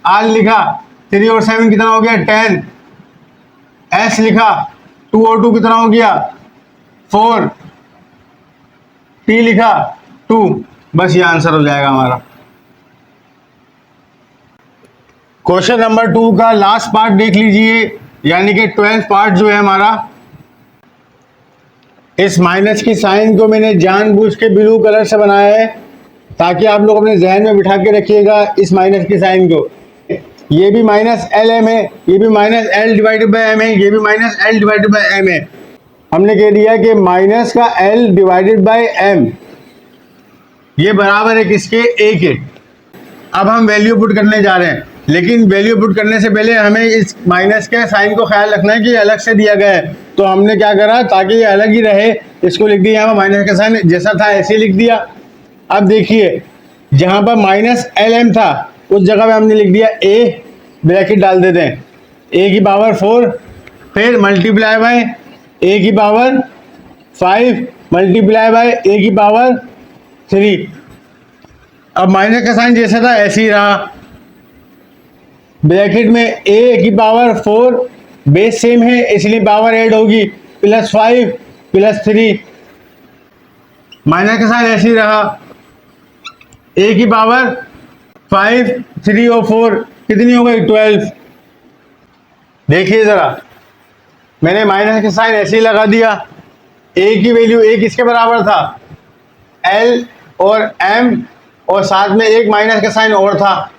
r लिखा, 3 और 7 कितना हो गया 10, s लिखा, 2 और 2 कितना हो गया 4, t लिखा 2, बस ये आंसर हो जाएगा हमारा। क्वेश्चन नंबर 2 का लास्ट पार्ट देख लीजिए, यानी कि 12th पार्ट जो है हमारा। इस माइनस की साइन को मैंने जानबूझ के ब्लू कलर से बनाया है ताकि आप लोग अपने जहन में बिठा के रखिएगा इस माइनस की साइन को। ये भी -LM है, ये भी -L/m है, ये भी -L/m है। हमने कह दिया कि माइनस का L/m ये बराबर है किसके, a के। अब हम वैल्यू पुट करने जा रहे हैं, लेकिन वैल्यू पुट करने से पहले हमें इस माइनस के साइन को ख्याल रखना है कि अलग से दिया गया है, तो हमने क्या करा ताकि ये अलग ही रहे, इसको लिख दिया यहाँ पर माइनस का साइन जैसा था ऐसे लिख दिया। अब देखिए जहाँ पर -LM था उस जगह पे हमने लिख दिया a, ब्रैकेट डाल देते हैं, a की पावर 4, फिर मल्टीप्लाई बाय a की पावर 5 मल्टीप्लाई बाय a की पावर 3। अब माइनस का साइन जैसा था ऐसे ही रहा, ब्रैकेट में a की पावर 4, बेस सेम है इसलिए पावर ऐड होगी, +5 +3, माइनस का साइन ऐसे ही रहा, a की पावर 5, 3 और 4 कितनी हो गई 12। देखिए ज़रा, मैंने माइनस का साइन ऐसे ही लगा दिया, a की वैल्यू a किसके बराबर था L और M, और साथ में एक माइनस का साइन और था,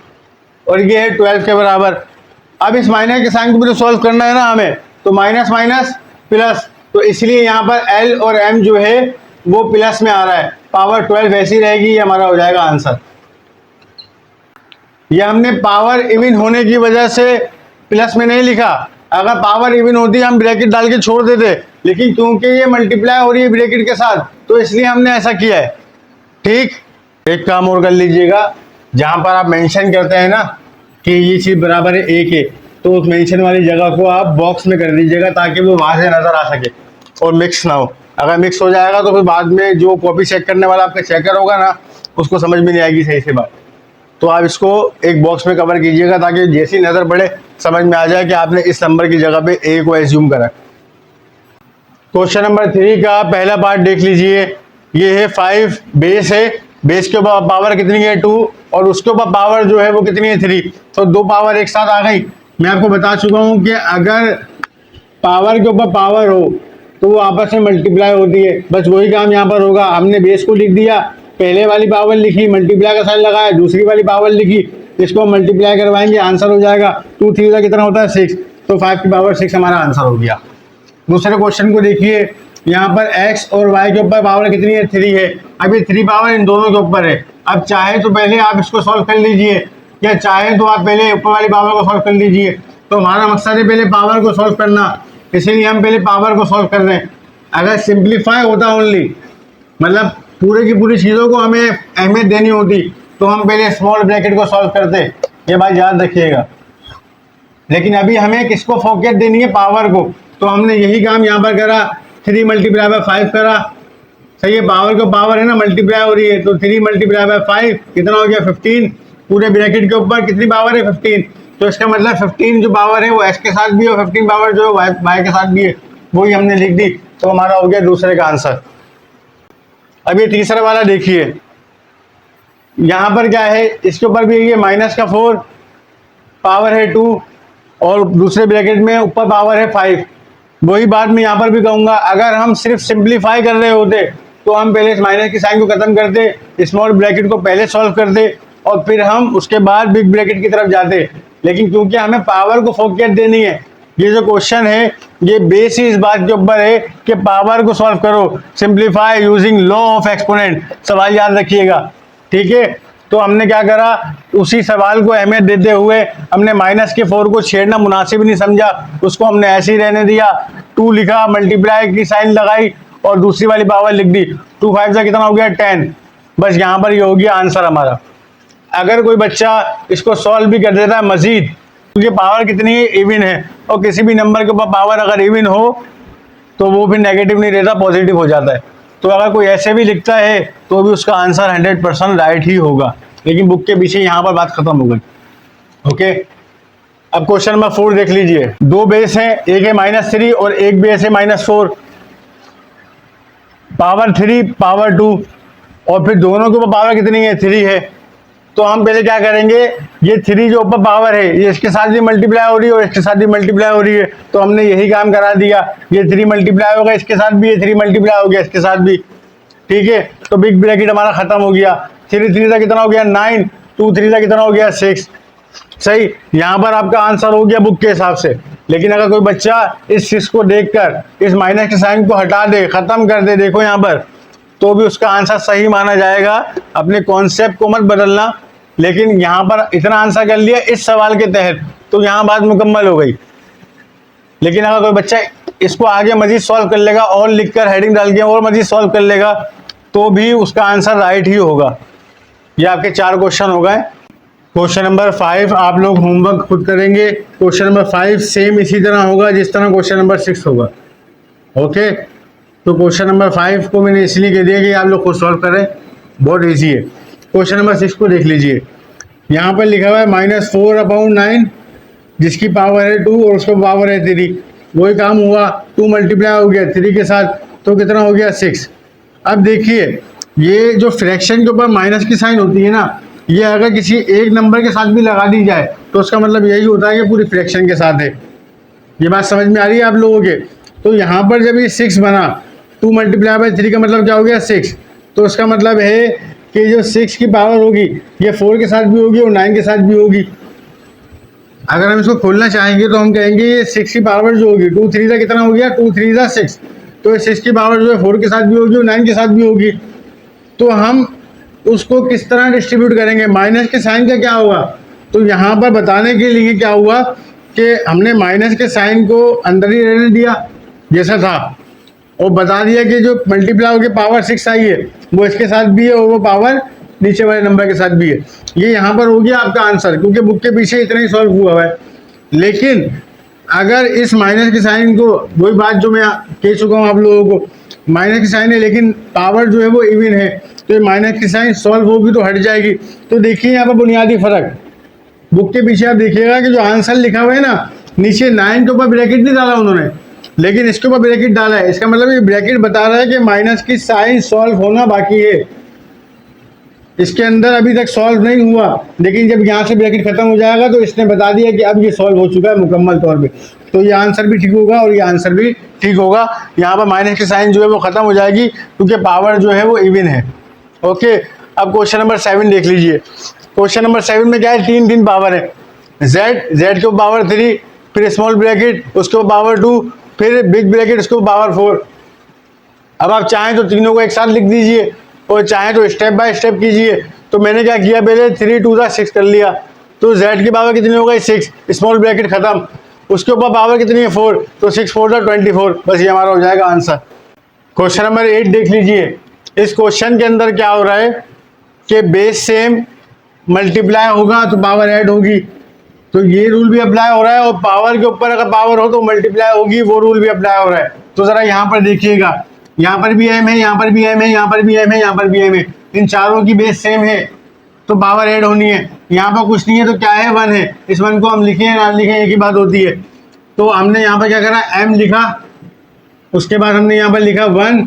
और ये है 12 के बराबर। अब इस माइनस के साइन को भी तो सॉल्व करना है ना हमें, तो माइनस माइनस प्लस, तो इसलिए यहाँ पर L और M जो है वो प्लस में आ रहा है, पावर 12 ऐसी रहेगी, ये हमारा हो जाएगा आंसर। ये हमने पावर इवन होने की वजह से प्लस में नहीं लिखा, अगर पावर इवन होती हम ब्रैकेट डाल के छोड़ देते, लेकिन क्योंकि ये मल्टीप्लाई हो रही है ब्रैकेट के साथ तो इसलिए हमने ऐसा किया है। ठीक, एक काम और कर लीजिएगा, जहाँ पर आप मेंशन करते हैं ना कि ये चीज़ बराबर है a के, तो उस मेंशन वाली जगह को आप बॉक्स में कर दीजिएगा ताकि वो वहाँ से नज़र आ सके और मिक्स ना हो। अगर मिक्स हो जाएगा तो फिर बाद में जो कॉपी चेक करने वाला आपका चेकर होगा ना उसको समझ में नहीं आएगी सही से बात। तो आप इसको एक बॉक्स में कवर कीजिएगा ताकि जैसी नज़र पड़े समझ में आ जाए कि आपने इस नंबर की जगह पे a को एज्यूम करा। क्वेश्चन नंबर 3 का पहला पार्ट देख लीजिए, ये है 5, बेस है, बेस के ऊपर पावर कितनी है 2 और उसके ऊपर पावर जो है वो कितनी है 3, तो दो पावर एक साथ आ गई। मैं आपको बता चुका हूँ कि अगर पावर के ऊपर पावर हो तो वो आपस में मल्टीप्लाई होती है, बस वही काम यहाँ पर होगा। हमने बेस को लिख दिया, पहले वाली पावर लिखी, मल्टीप्लाई का साइन लगाया, दूसरी वाली पावर लिखी, इसको मल्टीप्लाई करवाएंगे आंसर हो जाएगा 2 3 का कितना होता है 6, तो 5 की पावर 6 हमारा आंसर हो गया। दूसरे क्वेश्चन को देखिए, यहाँ पर x और y के ऊपर पावर कितनी है 3 है, अब ये 3 पावर इन दोनों के ऊपर है। अब चाहे तो पहले आप इसको सॉल्व कर लीजिए या चाहे तो आप पहले ऊपर वाली पावर को सॉल्व कर लीजिए। तो हमारा मकसद है पहले पावर को सॉल्व करना, इसीलिए हम पहले पावर को सॉल्व कर रहे हैं। अगर सिंप्लीफाई होता ओनली, मतलब पूरे की पूरी चीज़ों को हमें अहमियत देनी होती, तो हम पहले स्मॉल ब्रैकेट को सॉल्व करते, ये बात याद रखिएगा। लेकिन अभी हमें किसको फोकस देनी है, पावर को, तो हमने यही काम यहाँ पर करा, 3 मल्टीप्लाई बाय 5 करा। सही है, पावर को पावर है ना, मल्टीप्लाई हो रही है, तो 3 मल्टीप्लाई बाय 5 कितना हो गया 15। पूरे ब्रैकेट के ऊपर कितनी पावर है 15, तो इसका मतलब 15 जो पावर है वो एक्स के साथ भी है, 15 पावर जो है वाई के साथ भी है, वही हमने लिख दी, तो हमारा हो गया दूसरे का आंसर। अब ये तीसरा वाला देखिए, यहाँ पर क्या है, इसके ऊपर भी ये माइनस का 4, पावर है 2, और दूसरे ब्रैकेट में ऊपर पावर है 5। वही बात मैं यहाँ पर भी कहूँगा, अगर हम सिर्फ सिंप्लीफाई कर रहे होते तो हम पहले इस माइनस की साइन को खत्म करते, स्मॉल ब्रैकेट को पहले सॉल्व करते, और फिर हम उसके बाद बिग ब्रैकेट की तरफ जाते। लेकिन क्योंकि हमें पावर को फोकस देनी है, ये जो क्वेश्चन है ये बेस ही इस बात के ऊपर है कि पावर को सॉल्व करो, simplify using law of exponent. सवाल याद रखिएगा, ठीक है। तो हमने क्या करा, उसी सवाल को अहमियत देते हुए हमने माइनस के 4 को छेड़ना मुनासिब नहीं समझा, उसको हमने ऐसे ही रहने दिया। 2 लिखा, मल्टीप्लाई की साइन लगाई और दूसरी वाली पावर लिख दी। 2 5 से कितना हो गया 10। बस यहाँ पर ये हो गया आंसर हमारा। अगर कोई बच्चा इसको सॉल्व भी कर देता है मजीद, क्योंकि पावर कितनी है, इवन है, और किसी भी नंबर के ऊपर पावर अगर इवन हो तो वो भी नेगेटिव नहीं रहता, पॉजिटिव हो जाता है। तो अगर कोई ऐसे भी लिखता है तो भी उसका आंसर 100% राइट ही होगा। लेकिन बुक के पीछे यहाँ पर बात खत्म हो गई। ओके, अब क्वेश्चन नंबर 4 देख लीजिए। 2 बेस हैं, एक है -3 और एक बेस है -4, पावर 3 पावर 2, और फिर दोनों के ऊपर पावर कितनी है, 3 है। तो हम पहले क्या करेंगे, ये 3 जो ऊपर पावर है ये इसके साथ भी मल्टीप्लाई हो रही है और इसके साथ भी मल्टीप्लाई हो रही है, तो हमने यही काम करा दिया। ये 3 मल्टीप्लाई होगा इसके साथ भी, ये 3 मल्टीप्लाई हो गया इसके साथ भी, ठीक है। तो बिग ब्रैकेट हमारा खत्म हो गया। 3 3 का कितना हो गया 9, 2 3 का कितना हो गया 6। सही, यहाँ पर आपका आंसर हो गया बुक के हिसाब से। लेकिन अगर कोई बच्चा इस 6 को देखकर इस माइनस के साइन को हटा दे, खत्म कर दे, देखो यहाँ पर, तो भी उसका आंसर सही माना जाएगा। अपने कॉन्सेप्ट को मत बदलना। लेकिन यहाँ पर इतना आंसर कर लिया इस सवाल के तहत, तो यहाँ बात मुकम्मल हो गई। लेकिन अगर कोई बच्चा इसको आगे मजीद सॉल्व कर लेगा और लिखकर हेडिंग डाल के और मजीद सॉल्व कर लेगा, तो भी उसका आंसर राइट ही होगा। ये आपके 4 क्वेश्चन हो गए। क्वेश्चन नंबर 5 आप लोग होमवर्क खुद करेंगे। क्वेश्चन नंबर 5 सेम इसी तरह होगा जिस तरह क्वेश्चन नंबर 6 होगा। ओके, तो क्वेश्चन नंबर 5 को मैंने इसलिए कह दिया कि आप लोग खुद सॉल्व करें, बहुत ईजी है। क्वेश्चन नंबर 6 को देख लीजिए। यहाँ पर लिखा हुआ है -4/9, जिसकी पावर है 2 और उसका पावर है 3। वही काम हुआ, 2 मल्टीप्लाई हो गया 3 के साथ, तो कितना हो गया 6। अब देखिए, ये जो फ्रैक्शन के ऊपर माइनस की साइन होती है ना, ये अगर किसी एक नंबर के साथ भी लगा दी जाए तो उसका मतलब यही होता है कि पूरी फ्रैक्शन के साथ है। ये बात समझ में आ रही है आप लोगों के? तो यहाँ पर जब ये 6 बना, 2 मल्टीप्लाई बाय 3 का मतलब क्या हो गया 6। तो उसका मतलब है कि जो 6 की पावर होगी ये 4 के साथ भी होगी और 9 के साथ भी होगी। अगर हम इसको खोलना चाहेंगे तो हम कहेंगे ये 6 की पावर जो होगी, 2 3 का कितना हो गया, 2 3 का 6, तो 6 की पावर जो है 4 के साथ भी होगी और 9 के साथ भी होगी। तो हम उसको किस तरह डिस्ट्रीब्यूट करेंगे, माइनस के साइन का क्या होगा? तो यहाँ पर बताने के लिए क्या हुआ कि हमने माइनस के साइन को अंदर ही रहने दिया जैसा था, और बता दिया कि जो मल्टीप्लाई होकर पावर 6 आई है वो इसके साथ भी है और वो पावर नीचे वाले नंबर के साथ भी है। ये यहाँ पर हो गया आपका आंसर, क्योंकि बुक के पीछे इतना ही सॉल्व हुआ है। लेकिन अगर इस माइनस के साइन को, वही बात जो मैं कह चुका हूँ आप लोगों को, माइनस की साइन है लेकिन पावर जो है वो इवन है, तो ये माइनस की साइन सॉल्व होगी तो हट जाएगी। तो देखिए यहाँ पर बुनियादी फर्क, बुक के पीछे आप देखिएगा कि जो आंसर लिखा हुआ है ना, नीचे 9 के ऊपर ब्रैकेट नहीं डाला उन्होंने, लेकिन इसके ऊपर ब्रैकेट डाला है। इसका मतलब ये ब्रैकेट बता रहा है कि माइनस की साइन सॉल्व होना बाकी है, इसके अंदर अभी तक सॉल्व नहीं हुआ। लेकिन जब यहाँ से ब्रैकेट खत्म हो जाएगा तो इसने बता दिया कि अब ये सॉल्व हो चुका है मुकम्मल तौर पे, तो ये आंसर भी ठीक होगा और ये आंसर भी ठीक होगा। यहाँ पर माइनस की साइन जो है वो खत्म हो जाएगी क्योंकि पावर जो है वो इवन है। ओके, अब क्वेश्चन नंबर 7 देख लीजिए। क्वेश्चन नंबर 7 में क्या है, 3 पावर है। जेड के ऊपर पावर 3, फिर स्मॉल ब्रैकेट उसके ऊपर पावर 2, फिर बिग ब्रैकेट उसके ऊपर पावर 4। अब आप चाहें तो तीनों को एक साथ लिख दीजिए और चाहें तो स्टेप बाय स्टेप कीजिए। तो मैंने क्या किया, पहले 3 2 6 कर लिया, तो z की पावर कितनी हो गई 6, स्मॉल ब्रैकेट खत्म, उसके ऊपर पावर कितनी है 4, तो 6 4 24। बस ये हमारा हो जाएगा आंसर। क्वेश्चन नंबर 8 देख लीजिए। इस क्वेश्चन के अंदर क्या हो रहा है कि बेस सेम मल्टीप्लाई होगा तो पावर ऐड होगी, तो ये रूल भी अप्लाई हो रहा है, और पावर के ऊपर अगर पावर हो तो मल्टीप्लाई होगी, वो रूल भी अप्लाई हो रहा है। तो जरा यहाँ पर देखिएगा, यहाँ पर भी m है, यहाँ पर भी m है, यहाँ पर भी m है, यहाँ पर भी m है, इन चारों की बेस सेम है तो पावर ऐड होनी है। यहाँ पर कुछ नहीं है तो क्या है 1 है, इस 1 को हम लिखे या ना लिखे एक ही बात होती है। तो हमने यहाँ पर क्या करा, m लिखा, उसके बाद हमने यहाँ पर लिखा 1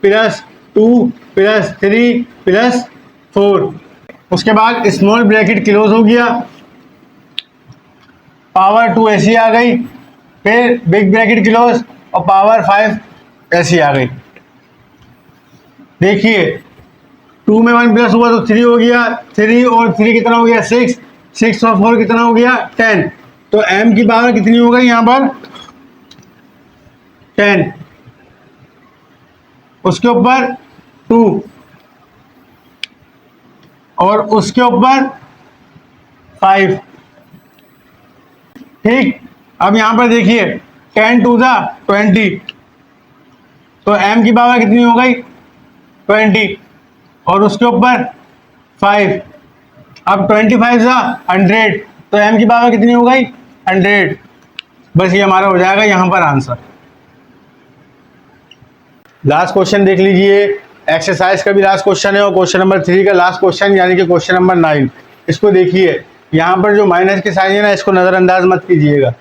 + 2 + 3 + 4, उसके बाद स्मॉल ब्रैकेट क्लोज हो गया, पावर 2 ऐसी आ गई, फिर बिग ब्रैकेट क्लोज और पावर 5 ऐसी आ गई। देखिए 2 में 1 प्लस हुआ तो 3 हो गया, 3 और 3 कितना हो गया 6, 6 और 4 कितना हो गया 10। तो m की पावर कितनी हो गई यहाँ पर 10, उसके ऊपर 2 और उसके ऊपर 5। ठीक, अब यहां पर देखिए 10 2 20, तो m की पावर कितनी हो गई 20 और उसके ऊपर 5। अब 25 100, तो m की पावर कितनी हो गई 100। बस ये हमारा हो जाएगा यहां पर आंसर। लास्ट क्वेश्चन देख लीजिए। एक्सरसाइज का भी लास्ट क्वेश्चन है और क्वेश्चन नंबर 3 का लास्ट क्वेश्चन, यानी कि क्वेश्चन नंबर 9। इसको देखिए, यहाँ पर जो माइनस के साइन है ना, इसको नज़रअंदाज मत कीजिएगा,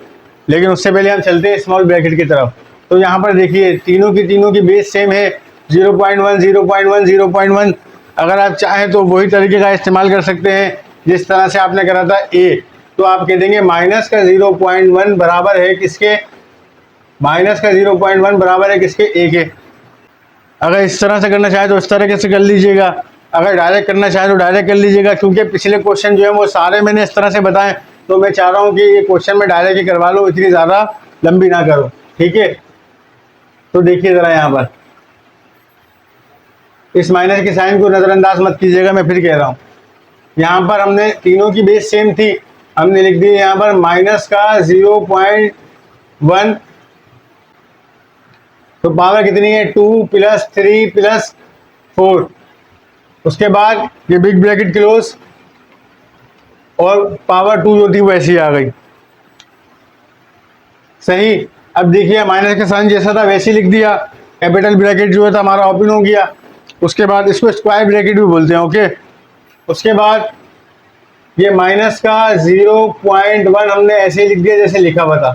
लेकिन उससे पहले हम चलते हैं स्मॉल ब्रैकेट की तरफ। तो यहाँ पर देखिए तीनों की बेस सेम है 0.1 0.1 0.1। अगर आप चाहें तो वही तरीके का इस्तेमाल कर सकते हैं जिस तरह से आपने करा था a। तो आप कह देंगे माइनस का 0.1 बराबर है किसके, माइनस का 0.1 बराबर है किसके a के। अगर इस तरह से करना चाहे तो इस तरह से कर लीजिएगा, अगर डायरेक्ट करना चाहे तो डायरेक्ट कर लीजिएगा, क्योंकि पिछले क्वेश्चन जो है वो सारे मैंने इस तरह से बताएं, तो मैं चाह रहा हूँ कि ये क्वेश्चन में डायरेक्ट ही करवा लो, इतनी ज़्यादा लंबी ना करो। ठीक है, तो देखिए ज़रा यहाँ पर इस माइनस के साइन को नज़रअंदाज मत कीजिएगा, मैं फिर कह रहा हूँ। यहाँ पर हमने तीनों की बेस सेम थी, हमने लिख दी यहाँ पर माइनस का 0.1, तो पावर कितनी है 2 + 3 + 4। उसके बाद ये बिग ब्रैकेट क्लोज और पावर 2 जो थी वो ऐसी आ गई। सही, अब देखिए माइनस का साइन जैसा था वैसे ही लिख दिया, कैपिटल ब्रैकेट जो है था हमारा ओपन हो गया। उसके बाद इसको स्क्वायर ब्रैकेट भी बोलते हैं, ओके। उसके बाद ये माइनस का 0.1 हमने ऐसे ही लिख दिया जैसे लिखा हुआ था।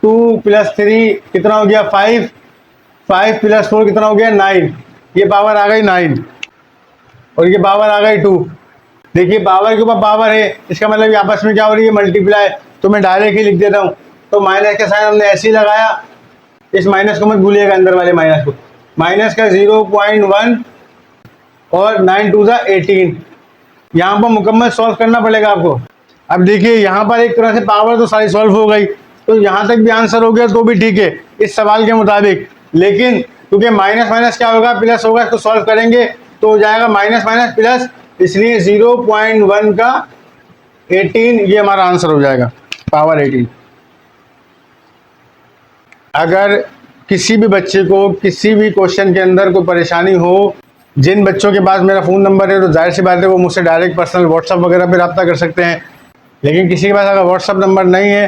2 + 3 कितना हो गया 5, 5 + 4 कितना हो गया 9, ये पावर आ गई 9 और ये पावर आ गई 2। देखिए पावर के ऊपर पावर है, इसका मतलब ये आपस में क्या हो रही है मल्टीप्लाई, तो मैं डायरेक्ट ही लिख देता हूँ। तो माइनस का साइन हमने ऐसे ही लगाया, इस माइनस को मत भूलिएगा, अंदर वाले माइनस को। माइनस का 0.1 और 9 2 18, यहाँ पर मुकम्मल सॉल्व करना पड़ेगा आपको। अब देखिए यहाँ पर एक तरह से पावर तो सारी सॉल्व हो गई, तो यहाँ तक भी आंसर हो गया तो भी ठीक है इस सवाल के मुताबिक। लेकिन क्योंकि माइनस माइनस क्या होगा प्लस होगा, इसको सॉल्व करेंगे तो हो जाएगा माइनस माइनस प्लस, इसलिए 0.1 का 18 ये हमारा आंसर हो जाएगा, पावर 18। अगर किसी भी बच्चे को किसी भी क्वेश्चन के अंदर कोई परेशानी हो, जिन बच्चों के पास मेरा फ़ोन नंबर है तो जाहिर सी बात है वो मुझसे डायरेक्ट पर्सनल व्हाट्सअप वगैरह पे रब्ता कर सकते हैं। लेकिन किसी के पास अगर व्हाट्सअप नंबर नहीं है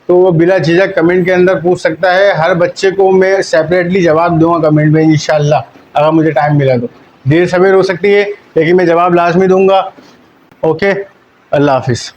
तो वो बिला झिझक कमेंट के अंदर पूछ सकता है। हर बच्चे को मैं सेपरेटली जवाब दूंगा कमेंट में इंशाल्लाह, अगर मुझे टाइम मिला तो। देर सवेर हो सकती है लेकिन मैं जवाब लाजमी दूंगा। ओके, अल्लाह हाफिज़।